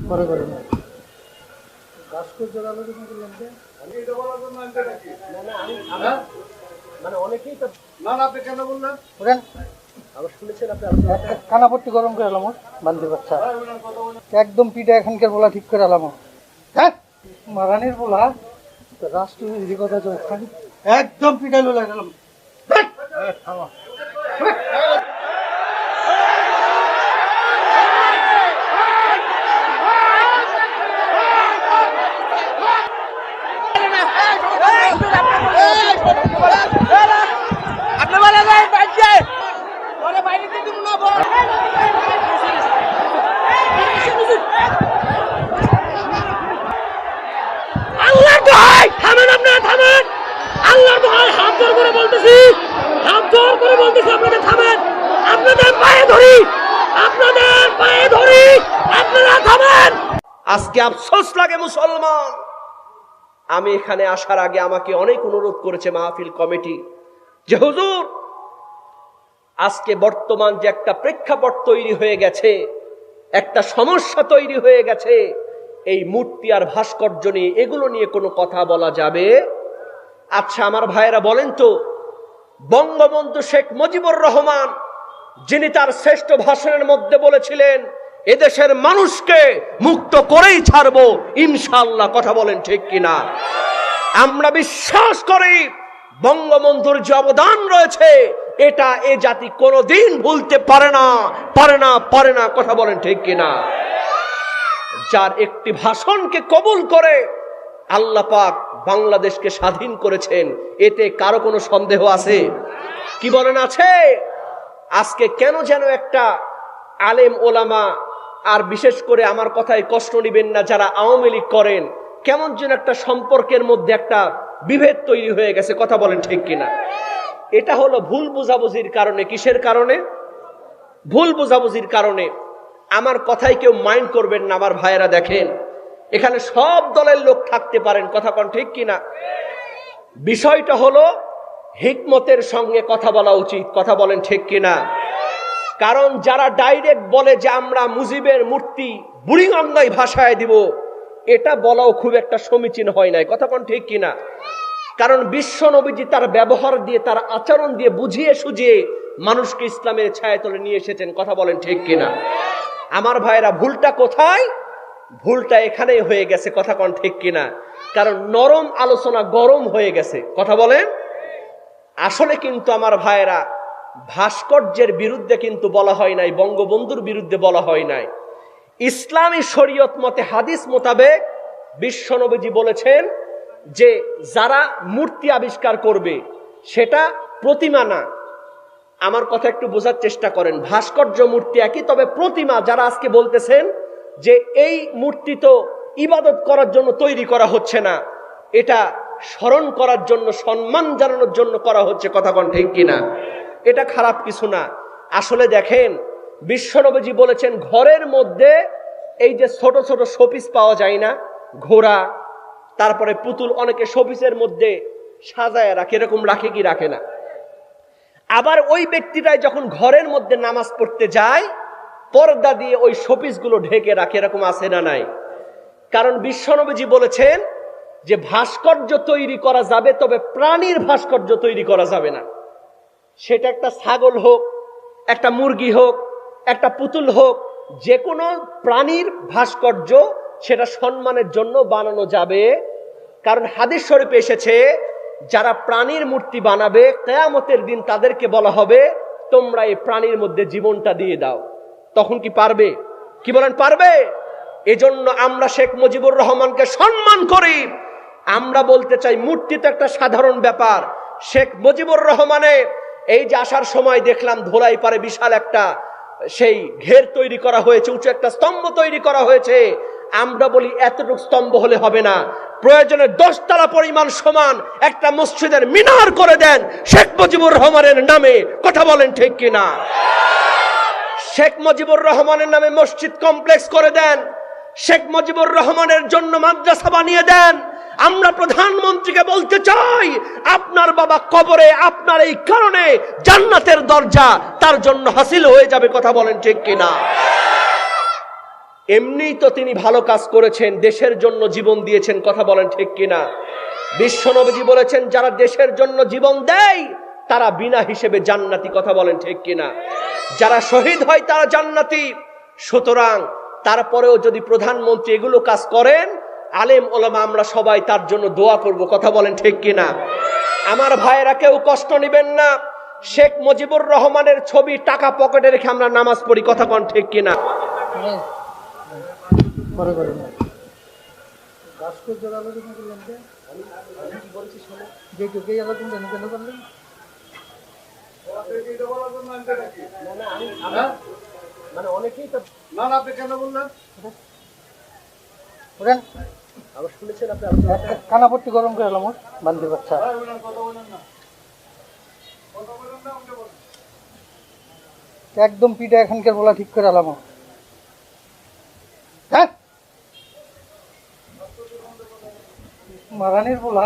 পরে করেন কানাপট্টি গরম করে এলাম বান্দির বাচ্চা একদম পিঠা এখানকার বলা ঠিক করে এলাম হ্যাঁ মারানির বলা রাষ্ট্রবিরোধী কথা একদম পিঠা লোলা গেলাম আজকে আফসোস লাগে মুসলমান, আমি এখানে আসার আগে আমাকে অনেক অনুরোধ করেছে মাহফিল কমিটি যে হুজুর আজকে বর্তমান যে একটা প্রেক্ষাপট তৈরি হয়ে গেছে, একটা সমস্যা তৈরি হয়ে গেছে, এই মূর্তি আর ভাস্কর্য নিয়ে এগুলো নিয়ে কোনো কথা বলা যাবে? আচ্ছা আমার ভাইয়েরা বলেন তো, বঙ্গবন্ধু শেখ মুজিবুর রহমান যিনি তার শ্রেষ্ঠ ভাষণের মধ্যে বলেছিলেন এদেশের মানুষকে মুক্ত করেই ছাড়বো ইনশাআল্লাহ, কথা বলেন ঠিক কিনা? আমরা বিশ্বাস করি বঙ্গবন্ধুর যে অবদান রয়েছে এটা এ জাতি কোনোদিন ভুলতে পারে না, কথা বলেন ঠিক কিনা? যার একটি ভাষণকে কবুল করে আল্লাহ পাক বাংলাদেশকে স্বাধীন করেছেন, এতে কারো কোনো সন্দেহ আছে? কি বলেন আছে? আজকে কেন যেন একটা আলেম ওলামা, আর বিশেষ করে আমার কথায় কষ্ট নেবেন না যারা আওয়ামী লীগ করেন, কেমন যেন একটা সম্পর্কের মধ্যে একটা বিভেদ তৈরি হয়ে গেছে, কথা বলেন ঠিক কিনা? এটা হলো ভুল বোঝাবুঝির কারণে। কিসের কারণে? ভুল বোঝাবুঝির কারণে। আমার কথাই কেউ মাইন্ড করবেন না আমার ভাইয়েরা। দেখেন এখানে সব দলের লোক থাকতে পারেন, কথা বলেন ঠিক কিনা? বিষয়টা হলো হিকমতের সঙ্গে কথা বলা উচিত, কথা বলেন ঠিক কিনা? কারণ যারা ডাইরেক্ট বলে যে আমরা মুজিবের মূর্তি বুড়িগঙ্গায় ভাসায় দিব, এটা বলাও খুব একটা সমীচীন হয় নাই, কথা কোন ঠিক কিনা? কারণ বিশ্ব নবীজি তার ব্যবহার দিয়ে, তার আচরণ দিয়ে বুঝিয়ে সুঝিয়ে মানুষকে ইসলামের ছায়াতলে নিয়ে এসেছেন, কথা বলেন ঠিক কিনা? আমার ভাইরা ভুলটা কোথায়? ভুলটা এখানেই হয়ে গেছে, কথা কোন ঠিক কিনা? কারণ নরম আলোচনা গরম হয়ে গেছে, কথা বলেন। আসলে কিন্তু আমার ভাইরা ভাস্কর্যের বিরুদ্ধে কিন্তু বলা হয় নাই, বঙ্গবন্ধুর বিরুদ্ধে বলা হয় নাই। ইসলামী শরীয়ত মতে হাদিস মোতাবেক বিশ্বনবীজি বলেছেন যে যারা মূর্তি আবিষ্কার করবে সেটা প্রতিমা না। আমার কথা একটু বোঝার চেষ্টা করেন, ভাস্কর্য মূর্তি একই, তবে প্রতিমা যারা আজকে বলতেছেন যে এই মূর্তি তো ইবাদত করার জন্য তৈরি করা হচ্ছে না, এটা স্মরণ করার জন্য, সম্মান জানানোর জন্য করা হচ্ছে, কথা কোন ঠিক কিনা? এটা খারাপ কিছু না। আসলে দেখেন বিশ্বনবীজি বলেছেন ঘরের মধ্যে এই যে ছোট ছোট শোপিস পাওয়া যায় না, ঘোড়া, তারপরে পুতুল, অনেকে শোপিসের মধ্যে সাজায় রাখে, এরকম রাখে কি রাখে না? আবার ওই ব্যক্তিটাই যখন ঘরের মধ্যে নামাজ পড়তে যায় পর্দা দিয়ে ওই শোপিস গুলো ঢেকে রাখে, এরকম আছে না নাই? কারণ বিশ্বনবীজি বলেছেন যে ভাস্কর্য তৈরি করা যাবে, তবে প্রাণীর ভাস্কর্য তৈরি করা যাবে না। সেটা একটা ছাগল হোক, একটা মুরগি হোক, একটা পুতুল হোক, যে কোনো প্রাণীর ভাস্কর্য সেটা সম্মানের জন্য বানানো যাবে। কারণ হাদিস শরীফে এসেছে যারা প্রাণীর মূর্তি বানাবে কিয়ামতের দিন তাদেরকে বলা হবে তোমরা এই প্রাণীর মধ্যে জীবনটা দিয়ে দাও। তখন কি পারবে? কি বলেন, পারবে? এজন্য আমরা শেখ মুজিবুর রহমানকে সম্মান করি। আমরা বলতে চাই মূর্তি তো একটা সাধারণ ব্যাপার। শেখ মুজিবুর রহমানে এই যে আসার সময় দেখলাম ধোলাই পারে বিশাল একটা সেই ঘের তৈরি করা হয়েছে, উঁচু একটা স্তম্ভ তৈরি করা হয়েছে। আমরা বলি এতটুকু স্তম্ভ হলে হবে না, প্রয়োজনে 10 তলা পরিমাণ সমান একটা মসজিদের মিনার করে দেন শেখ মুজিবুর রহমানের নামে, কথা বলেন ঠিক কিনা? শেখ মুজিবুর রহমানের নামে মসজিদ কমপ্লেক্স করে দেন, শেখ মুজিবুর রহমানের জন্য মাদ্রাসা বানিয়ে দেন। আমরা প্রধানমন্ত্রীকে বলতে চাই আপনার বাবা কবরে আপনার এই কারণে জান্নাতের দরজা তার জন্য হাসিল হয়ে যাবে, কথা বলেন ঠিক কিনা? এমনিই তো তিনি ভালো কাজ করেছেন, দেশের জন্য জীবন দিয়েছেন, কথা বলেন ঠিক কিনা? বিশ্বনবীজি বলেছেন যারা দেশের জন্য জীবন দেয় তারা বিনা হিসেবে জান্নাতি, কথা বলেন ঠিক কিনা? যারা শহীদ হয় তারা জান্নাতি। সুতরাং তারপরেও যদি প্রধানমন্ত্রী এগুলো কাজ করেন, আলেম ওলামা আমরা সবাই তার জন্য দোয়া করব, কথা বলেন ঠিক কিনা? আমার ভাইয়েরা কেউ কষ্ট নেবেন না। শেখ মুজিবুর রহমানের ছবি টাকা পকেটে রেখে আমরা নামাজ পড়ি, কথা বলেন ঠিক কিনা? পরে করে না গাছকে জোর আলোচনা করলাম যে আমি কি বলছি শোনো, যে কেউ আলোচনা কেন করলেন? মানে অনেকেই তো আপনি কেন বললেন? ওরেন আবার শুনেছেন আপনি আলোচনা কানাপট্টি গরম করে এলাম ওর বান্দির বাচ্চা। একদম পিঠা এখানকার বলা ঠিক করে এলাম। হ্যাঁ মারানির বলা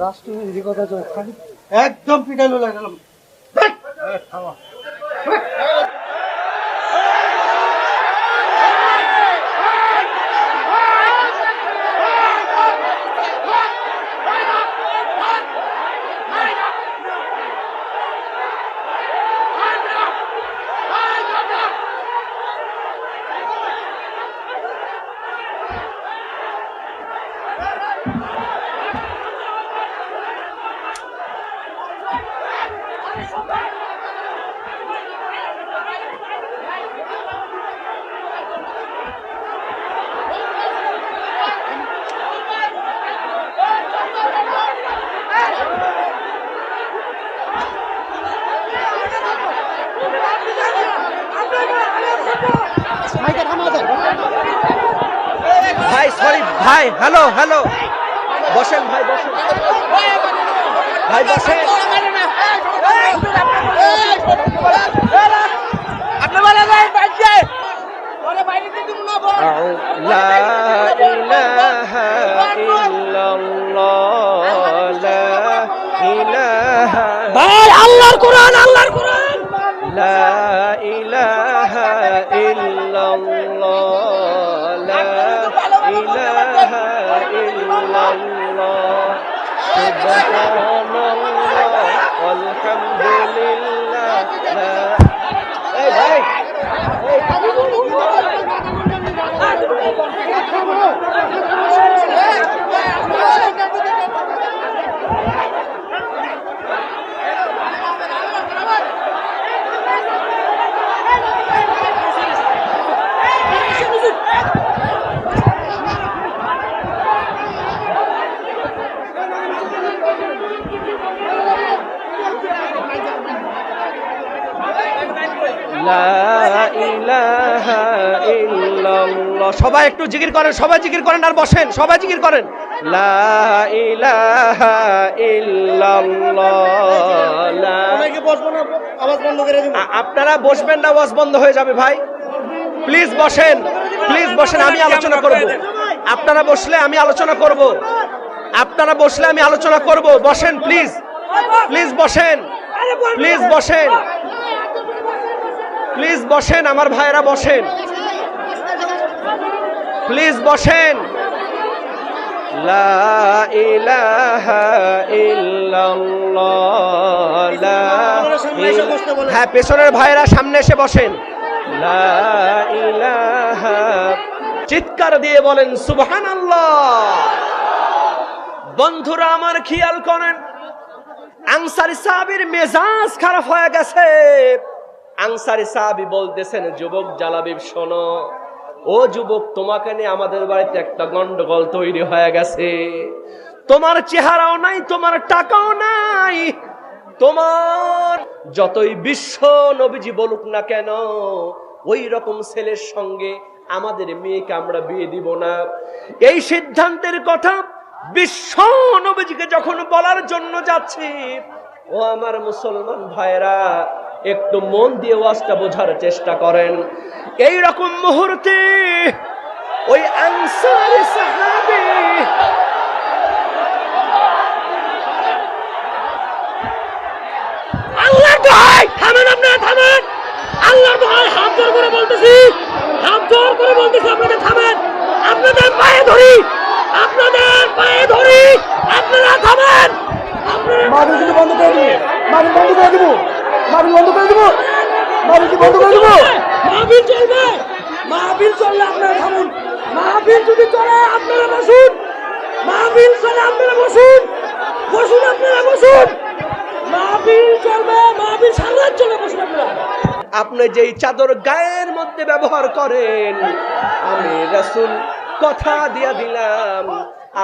রাষ্ট্রবিরোধী কথা যখন একদম পিঠা লোলা গেলাম। ভাই সরি ভাই, হ্যালো হ্যালো, বসেন ভাই, বসেন ভাই, বসেন। লা ইলাহা ইল্লাল্লাহ, লা ইলাহা, ভাই আল্লাহর কোরআন, আল্লাহর কোরআন, লা ইলাহা ইল্লাল্লাহ, লা ইলাহা ইল্লাল্লাহ, সুবহানাল্লাহ, আলহামদুলিল্লাহ, এই ভাই সবাই একটু জিকির করেন, সবাই জিকির করেন আর বসেন, সবাই জিকির করেন। লা ইলাহা ইল্লাল্লাহ। আপনারা বসবেন না, আওয়াজ বন্ধ হয়ে যাবে ভাই। প্লিজ বসেন, প্লিজ বসেন, আমি আলোচনা করব। আপনারা বসলে আমি আলোচনা করব, আপনারা বসলে আমি আলোচনা করব। বসেন প্লিজ, প্লিজ বসেন, প্লিজ বসেন, প্লিজ বসেন, আমার ভাইয়েরা বসেন, প্লিজ বসেন। লা ইলাহা ইল্লাল্লাহ, লা ইলাহা, হ্যাঁ পেছনের ভাইয়েরা সামনে এসে বসেন। লা ইলাহা, চিৎকার দিয়ে বলেন সুবহানাল্লাহ। বন্ধুরা আমার খেয়াল করেন, আনসারী সাহাবীর মেজাজ খারাপ হয়ে গেছে। আনসারী সাহাবী বলতেছেন, যুবক জালাবিব শোনো, ও যুবক, তোমাকে নিয়ে আমাদের বাড়িতে একটা গন্ডগোল তৈরি হয়ে গেছে। তোমার চেহারাও নাই, তোমার টাকাও নাই, তোমার যতই বিশ্ব নবীজি বলুক না কেন ওই রকম ছেলের সঙ্গে আমাদের মেয়েকে আমরা বিয়ে দিব না। এই সিদ্ধান্তের কথা বিশ্ব নবীজিকে যখন বলার জন্য যাচ্ছি, ও আমার মুসলমান ভাইরা, একটু মন দিয়ে ওয়াজটা বোঝার চেষ্টা করেন। এই রকম মুহূর্তে ওই আনসারী সাহাবী আল্লাহর ভয়, থামেন আপনারা, থামেন। আল্লাহর ভয়, হাত জোর করে বলতেছি, হাত জোর করে বলতেছি, কমিটি বন্ধ করে দেবো। মাহফিল চলবে, মাহফিল চললে আপনারা থামুন, মাহফিল যদি চলে আপনারা বসুন, মাহফিল চলে আপনারা বসুন, বসুন আপনারা বসুন, মাহফিল চলবে, মাহফিল সারা রাত চলে, বসুন আপনারা। আপনি যেই চাদর গায়ের মধ্যে ব্যবহার করেন, আমি রাসূল কথা দিয়া দিলাম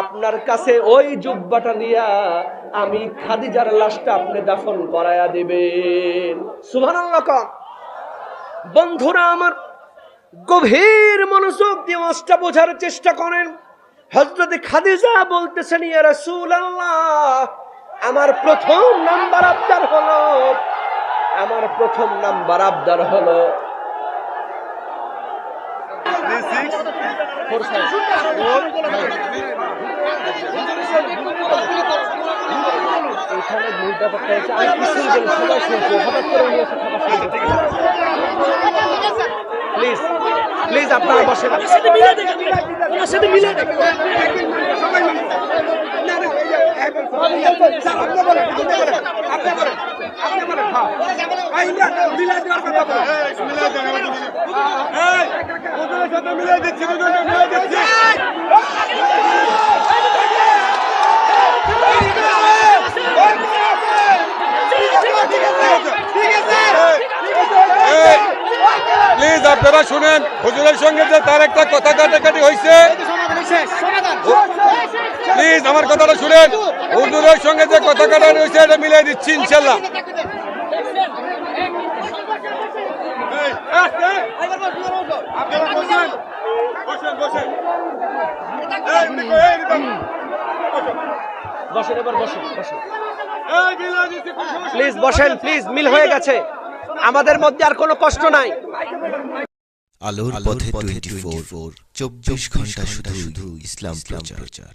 আপনার কাছে ওই জুব্বাটা নিয়া আমি খাদিজার লাশটা আপনি দাফন করায়া দিবেন। সুবহানাল্লাহ। বন্ধুরা আমার, গভীর মনোযোগ দিয়ে ওয়াজটা বোঝার চেষ্টা করেন। হযরত খাদিজা বলতেছেন, ইয়া রাসূলুল্লাহ, আমার প্রথম নাম্বার আবদার হলো, আমার প্রথম নাম্বার আবদার হলো এখানে মূল ব্যাপারটা হচ্ছে আমি কিছুই বলি, সবাই শুনছে, হঠাৎ করে উনি এসে খাবার শুরু করেছেন। প্লিজ প্লিজ আপনারা বসেন। আমার সাথে মিলে দেখেন, আমার সাথে মিলে দেখেন। প্লিজ আপনারা শুনেন, হুজুরের সঙ্গে যে তার একটা কথা কাটাকাটি হয়েছে, প্লিজ আমার কথাটা শুনেন। হুজুরের সঙ্গে যে কথা কাটাকাটি হয়েছে এটা মিলাই দিচ্ছি ইনশাল্লাহ। বসেন, এবার বসেন, বসেন প্লিজ, বসেন প্লিজ। মিল হয়ে গেছে, আমাদের মধ্যে আর কোনো কষ্ট নাই। আলোর পথে 24 24 ঘন্টা শুধু ইসলাম প্রচার।